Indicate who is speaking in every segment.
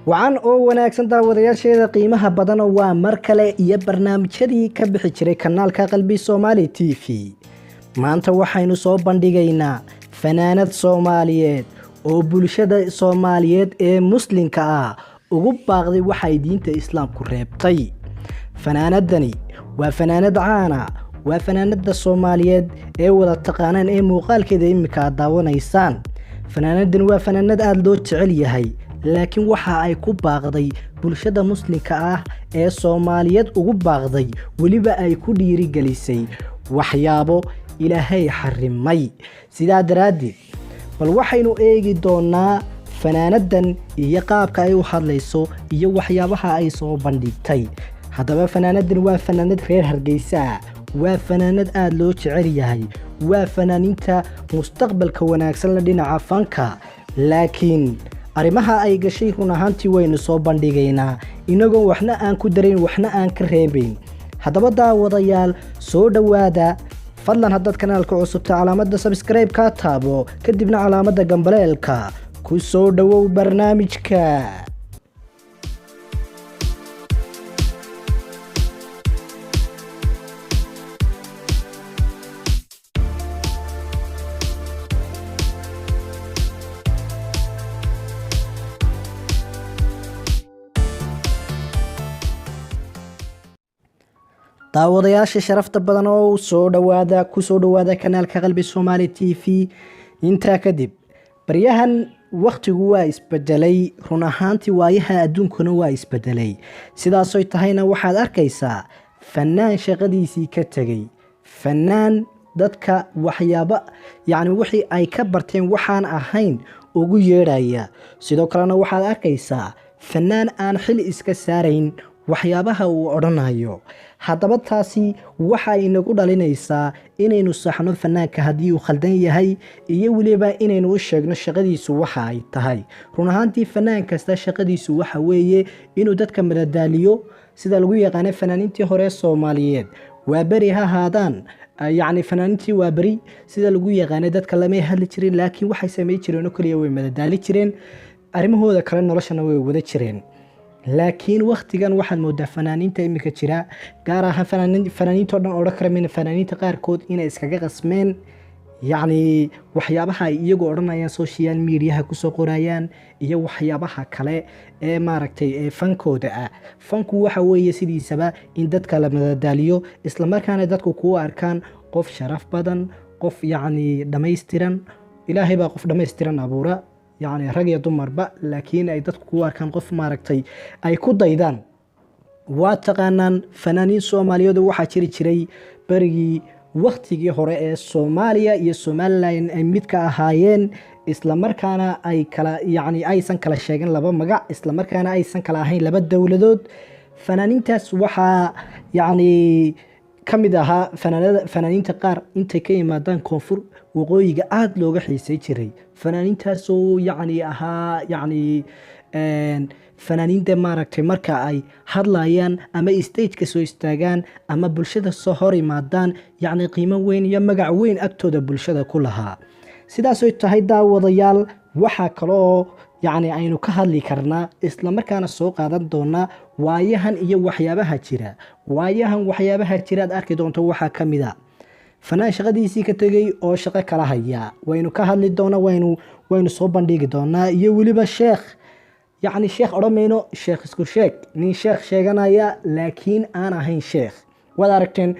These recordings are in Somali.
Speaker 1: wacan oo wanaagsan daawadayaasheeda qiimaha badan waa mar kale iyo barnaamijyadii ka bixi jiray kanaalka qalbi Soomaali TV. maanta waxaynu soo bandhigaynaa fanaanad Soomaaliyeed oo bulshada Soomaaliyeed ee muslimka ah ugu baaqday waxay diinta islaamku reebtay. fanaanadani waa fanaanad caan ah, waa fanaanada Soomaaliyeed ee wada taqaanaan ee muuqaalkeeda imika daawanaysaan. fanaanadani waa fanaanad aad loo jecel yahay, laakiin waxa ay ku baaqday bulshada muslimka ah ee Soomaaliyeed ugu baaqday waliba ay ku dhiirigelisay waxyaabo Ilaahay xarimay. sidaa daraaddeed bal waxaynu eegi doonaa fanaanadan iyo qaabka ay u hadlayso iyo waxyaabaha ay soo bandhigtay. haddaba fanaanadan waa fanaanad reer Hargeysa, waa fanaanad aad loo jecel yahay, waa fanaaninta mustaqbalka wanaagsan la dhinaca fanka, laakiin arimaha ay gashay run ahaantii waynu soo bandhigaynaa inagoo waxna aan ku dareyn waxna aan ka reebayn. haddaba daawadayaal soo dhawaada, fadlan haddaad kanaalka cusubta calaamadda subscribe ka taabo kadibna calaamadda gambaleelka ku soo dhawow barnaamijka. daawadayaasha sharafta badan oo soo dhawaada ku soo dhawaada kanaalka qalbi Soomaali TV. inta kadib baryahan waqtigu waa isbedelay, run ahaantii waayaha adduunkuna waa isbedelay. sidaas oo tahayna waxaad arkaysaa fanaan shaqadiisii ka tagay, fanaan dadka waxyaabo wixii ay ka barteen waxaan ahayn ugu yeedhaya. sidoo kalena waxaad arkaysaa fanaan aan xil iska saarayn waxyaabaha uu odhanayo. haddaba taasi waxa inagu dhalinaysaa inaynu saxno fanaanka haddii uu khaldan yahay iyo waliba inaynu u sheegno shaqadiisu waxa ay tahay. run ahaantii fanaan kasta shaqadiisu waxa weeye inuu dadka madadaaliyo, sida lagu yaqaanay fanaanintii hore Soomaaliyeed. waa bari ha haadaan, fanaanintii waa bari sida lagu yaqaanay dadka lama hadli jirin, laakiin waxay sameey jireen oo kaliya way madadaali jireen, arrimahooda kale noloshana way wada jireen. laakiin waqtigan waxaad moodaa fanaaniinta imika jira, gaar ahaan fanaaniinta oo dhan odhan kara min fanaaniinta qaarkood inay iskaga qasmeen waxyaabaha ay iyagu odhanayaan social media kusoo qorayaan iyo waxyaabaha kale ee ee fankooda ah. fanku waxa weeye sidiisaba in dadka la madadaaliyo, isla markaana dadku ku arkaan qof sharaf badan, qof dhammaystiran. ilaahay baa qof dhammaystiran abuura, rag iyo dumarba, laakiin ay dadku ku arkaan qof ay ku daydaan. waa taqaanaan fanaaniin Soomaaliyeed waxaa jiri jiray barigii waqtigii hore ee Soomaaliya iyo Somaliland ay mid ka ahaayeen, isla markaana ay kala aysan kala sheegin laba magac, isla markaana aysan kala ahayn laba dawladood. fanaaniintaas waxaa kamid ahaa fanaaniinta qaar intay ka yimaadaan koonfur waqooyiga aad looga xiisay jiray. fanaaniintaas oo ahaa fanaaniinta marka ay hadlayaan ama stage-ka soo istaagaan ama bulshada soo hor yimaadaan qiimo weyn iyo magac weyn agtooda bulshada ku lahaa. sidaas oo tahay daawadayaal, waxa kale oo aynu ka hadli karnaa isla markaana soo qaadan doonaa waayahan iyo waxyaabaha jira. waxyaabaha jira aad arki doonto waxaa kamid ah fanaan shaqadiisii ka tagay oo shaqo kala haya. waynu ka hadli doonaa, waynu soo bandhigi doonaa. iyo waliba sheekh sheekh odhamayno sheekh isku sheeg, nin sheekh sheeganaya laakiin aan ahayn sheekh. waad aragteen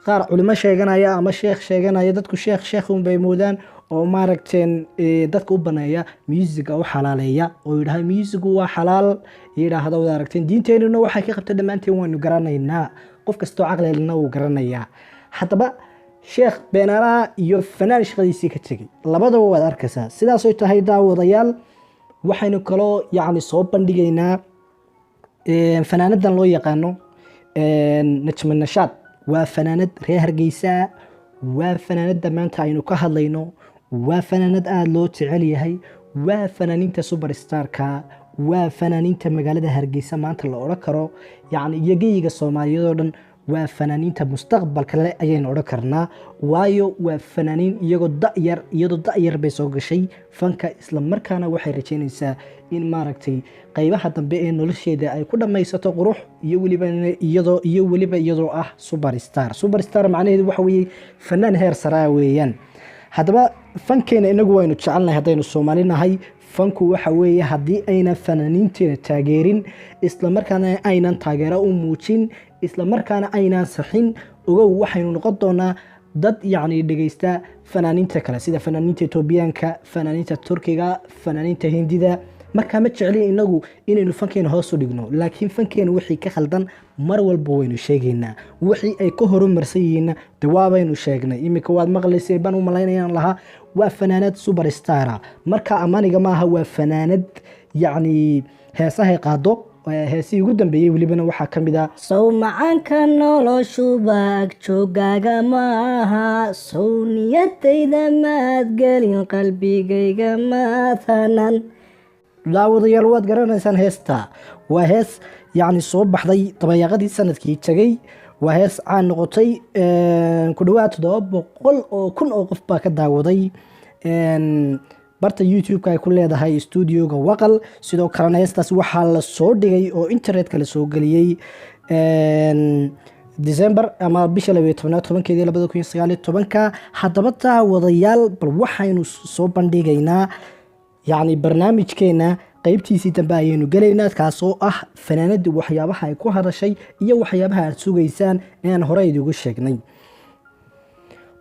Speaker 1: qaar culimo sheeganaya ama sheekh sheeganaya, dadku sheekh bay moodaan oo dadka u baneeya musiga u xalaaleeya oo yidhaahdo musigu waa xalaal, yidhaahdo waad aragteen diinteenuna waxay ka qabta dhammaanteen waynu garanaynaa, qof kastoo caqli lehna wuu garanayaa. haddaba sheekh beenaalaha iyo fanaan shaqadiisii ka tegay labadaba waad arkaysaa. sidaas oo tahay daawadayaal, waxaynu kaloo soo bandhigaynaa fanaanadan loo yaqaano Najma Nashaad. waa fanaanad reer Hargeysa, waa fanaanada maanta aynu ka hadlayno, waa fanaanad aad loo jecel yahay, waa fanaaniinta superstarka, waa fanaaniinta magaalada Hargeysa maanta la odhan karo iyo geyiga Soomaaliyeed oo dhan waa fanaaniinta mustaqbalka leh ayaynu odhan karnaa, waayo waa fanaaniin iyadoo da'yar bay soo gashay fanka, isla markaana waxay rajeynaysaa in maaragtay qaybaha dambe ee nolosheeda ay ku dhammaysato qurux iyo weliba iyadoo ah superstar macnaheedu waxa weeye fanaan heer saraa weeyaan. haddaba fankeena inagu waynu jecelnahay haddaynu Soomaali nahay. fanku waxa weeye haddii aynan fanaaniinteena taageerin, isla markaana aynan taageero u muujin, isla markaana aynan saxin, ogow waxaynu noqon doonaa dad dhegeysta fanaaniinta kale sida fanaaniinta Etoobiyaanka, fanaaniinta Turkiga, fanaaniinta Hindida. marka ma jeclin inagu inaynu fankeena hoos u dhigno, laakiin fankeena wixii ka khaldan mar walba waynu sheegaynaa, wixii ay ka horumarsan yihiin dawaabaynu sheegnay. iminka waad maqlaysay baan u malaynayaan lahaa waa fanaanad superstar, marka amaniga maaha, waa fanaanad heesaha qaado. heesii ugu dambeeyay welibana waxaa ka mid ah
Speaker 2: sow macaanka noloshuba joogaaga maaha, sow niyadayda maad gelin qalbigayga maatanan.
Speaker 1: daawadayaal waad garanaysaan heesta, waa hees soo baxday dabayaaqadii sanadkii tagay, waa hees caan noqotay, ku dhawaad 700,000 oo qof baa ka daawaday barta YouTube-ka ay ku leedahay studio-ga Waqal. sidoo kalena heestaas waxaa la soo dhigay oo internet-ka la soo geliyay December ama bisha 12/10/2019. haddaba daawadayaal bal waxaynu soo bandhigaynaa barnaamijkeena qaybtiisii dambe ayaynu gelaynaa, kaasoo ah fanaanada waxyaabaha ay ku hadashay iyo waxyaabaha aad sugaysaan aan hore idigu sheegnay.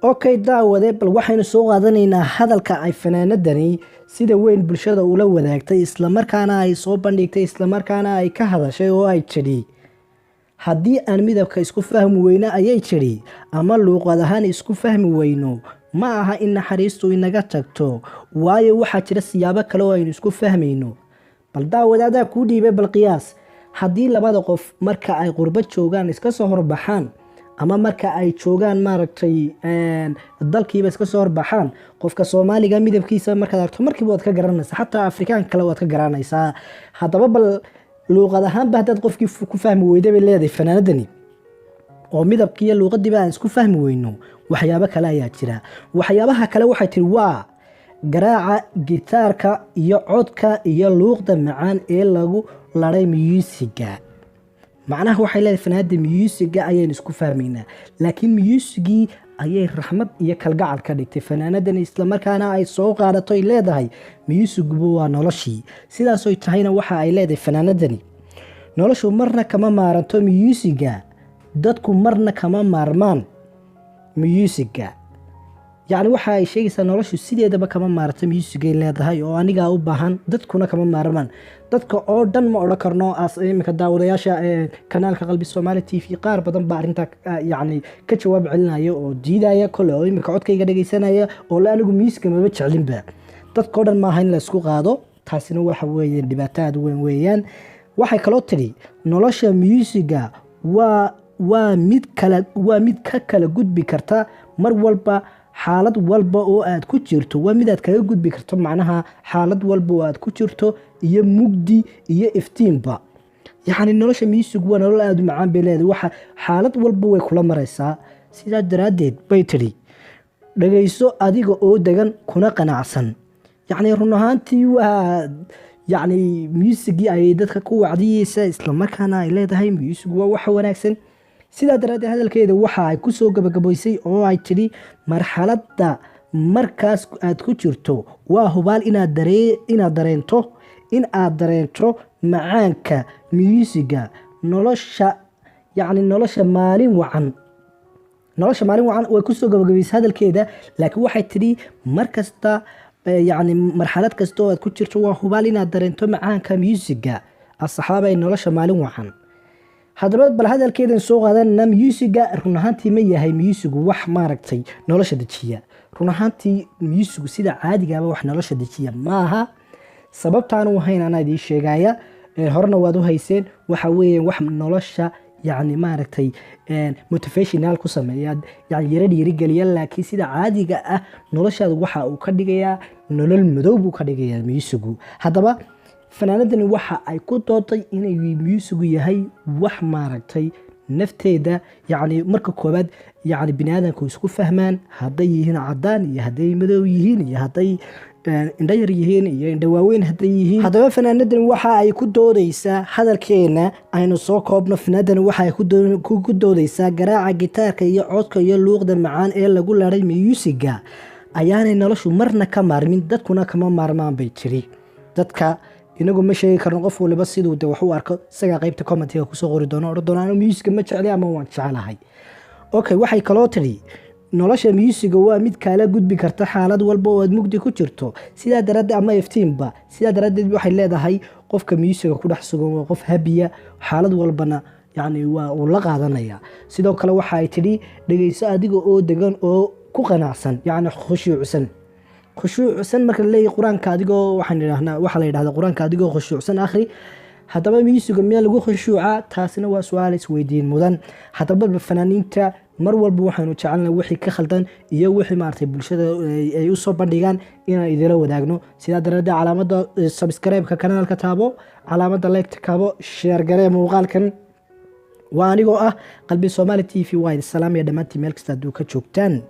Speaker 1: okay daawade, bal waxaynu soo qaadanaynaa hadalka ay fanaanadani sida weyn bulshada ula wadaagtay, isla markaana ay soo bandhigtay, isla markaana ay ka hadashay oo ay tidhi haddii aan midabka isku fahmi weyno ayay tidhi, ama luuqad ahaan isku fahmi weyno, ma aha in naxariistu inaga tagto, waayo waxaa jira siyaabo kale oo aynu isku fahmayno. bal daawadaada kuu dhiibay bal qiyaas, haddii labada qof marka ay qurbo joogaan iska soo horbaxaan, ama marka ay joogaan dalkiiba iska soo horbaxaan, qofka Soomaaliga midabkiisa markaad aragto markiiba waad ka garanaysaa, xataa Afrikaan kale waad ka garanaysaa. haddaba bal luuqad ahaanba haddaad qofkii ku fahmi weyday bay leedahay fanaanadani, oo midabkiiyo luuqadiiba aan isku fahmi weyno, waxyaabo kale ayaa jira. waxyaabaha kale waxay tiri waa garaaca gitaarka iyo codka iyo luuqda macaan ee lagu laray musiga. macnaha waxay leedahay fanaanada musiga ayaynu isku fahmaynaa, laakiin musigii ayay raxmad iyo kalgacal ka dhigtay fanaanadani, isla markaana ay soo qaadato ay leedahay musiguba waa noloshii. sidaasoy tahayna waxa ay leedahay fanaanadani noloshu marna kama maaranto musiga, dadku marna kama maarmaan musiga. waxa ay sheegaysaa noloshu sideedaba kama maarata musigay leedahay, oo anigaa u baahan, dadkuna kama maarmaan. dadka oo dhan ma odhan karno iminka daawadayaasha kanaalka Qalbi Soomaali TV qaar badan baa arrinta ka jawaab celinaya oo diidaya kole, oo iminka codkayga dhageysanaya oo anigu musiga maba jeclinba. dadka oo dhan maaha in la isku qaado, taasina waxa weeye dhibaato aad weyn weeyaan. waxay kaloo tiri nolosha musiga waa mid ka kala gudbi karta mar walba, xaalad walba oo aad ku jirto waa mid aad kaga gudbi karto, macnaha xaalad walba oo aad ku jirto iyo mugdi iyo iftiinba. nolosha music waa nolol aad u macaan bay leedahay, waxa xaalad walba way kula maraysaa. sidaa daraadeed bay tiri dhageyso adiga oo degan kuna qanacsan. run ahaantii waa musigii ay dadka ku wacdiyeysa, isla markaana ay leedahay music waa wax wanaagsan. sidaa daraadeed hadalkeeda waxa ay ku soo gabagabaysay oo ay tidhi marxaladda markaas aad ku jirto waa hubaal inaad dareento macaanka musiga, nolosha maalin wacan. way ku soo gabagabaysay hadalkeeda, laakiin waxay tidhi markasta marxalad kasta oo aad ku jirto waa hubaal inaad dareento macaanka musiga. asxaabay nolosha maalin wacan. haddaba bal hadalkeedan soo qaadanana musiga run ahaantii ma yahay musigu wax nolosha dejiya. run ahaantii musigu sida caadigaaba wax nolosha dejiya maaha, sababtaan u hayn anaa idiin sheegaya, horena waad u hayseen. waxa weeye wax nolosha motivational ku sameeya, yara dhiirigeliya, laakiin sida caadiga ah noloshaada waxa uu ka dhigayaa nolol madow buu ka dhigayaa musigu. haddaba fanaanadani waxa ay ku dooday inay musigu yahay wax nafteeda yacni marka koobaad yacni bini aadamku isku fahmaan hadday yihiin cadaan iyo hadday madow yihiin iyo hadday indho yar yihiin iyo indho waaweyn hadday yihiin. haddaba fanaanadan waxa ay ku doodaysaa hadalkeena aynu soo koobno. fanaanadan waxa ay ku doodaysaa garaaca gitaarka iyo codka iyo luuqda macaan ee lagu laray miyuusiga ayaanay noloshu marna ka maarmin, dadkuna kama maarmaan bay tiri. dadka inagu ma sheegi karno, qof waliba siduu de wax u arko isagaa qaybta commentiga kusoo qori doono oran doona anu musiga ma jecli ama waan jecelahay. okay, waxay kaloo tiri nolosha musiga waa mid kaala gudbi karta xaalad walba oo aad mugdi ku jirto, sidaa daraaddeed ama iftiinba, sidaa daraaddeed waxay leedahay qofka musiga ku dhex sugan waa qof habiya, xaalad walbana yacni waa uu la qaadanaya. sidoo kale waxa ay tidhi dhegeyso adiga oo degan oo ku qanacsan, yacni khushuucsan marka la leeyahay qur-aanka adigoo waxaa la yidhahdaa qur-aanka adigoo khushuucsan akhri. haddaba musiga miyaa lagu khushuucaa? taasina waa su-aal isweydiin mudan. haddaba fanaaniinta mar walba waxaanu jecelnahay wixii ka khaldan iyo wixii maaragtay bulshada ay u soo bandhigaan inaan idila wadaagno. sidaa daraaddeed calaamada subscribe-ka kanaalka taabo, calaamada like-ta kaabo, share garee muuqaalkan. waa anigoo ah qalbi Soomaali TV. waa idin salaamaya dhammaantiin meel kasta hadduu ka joogtaan.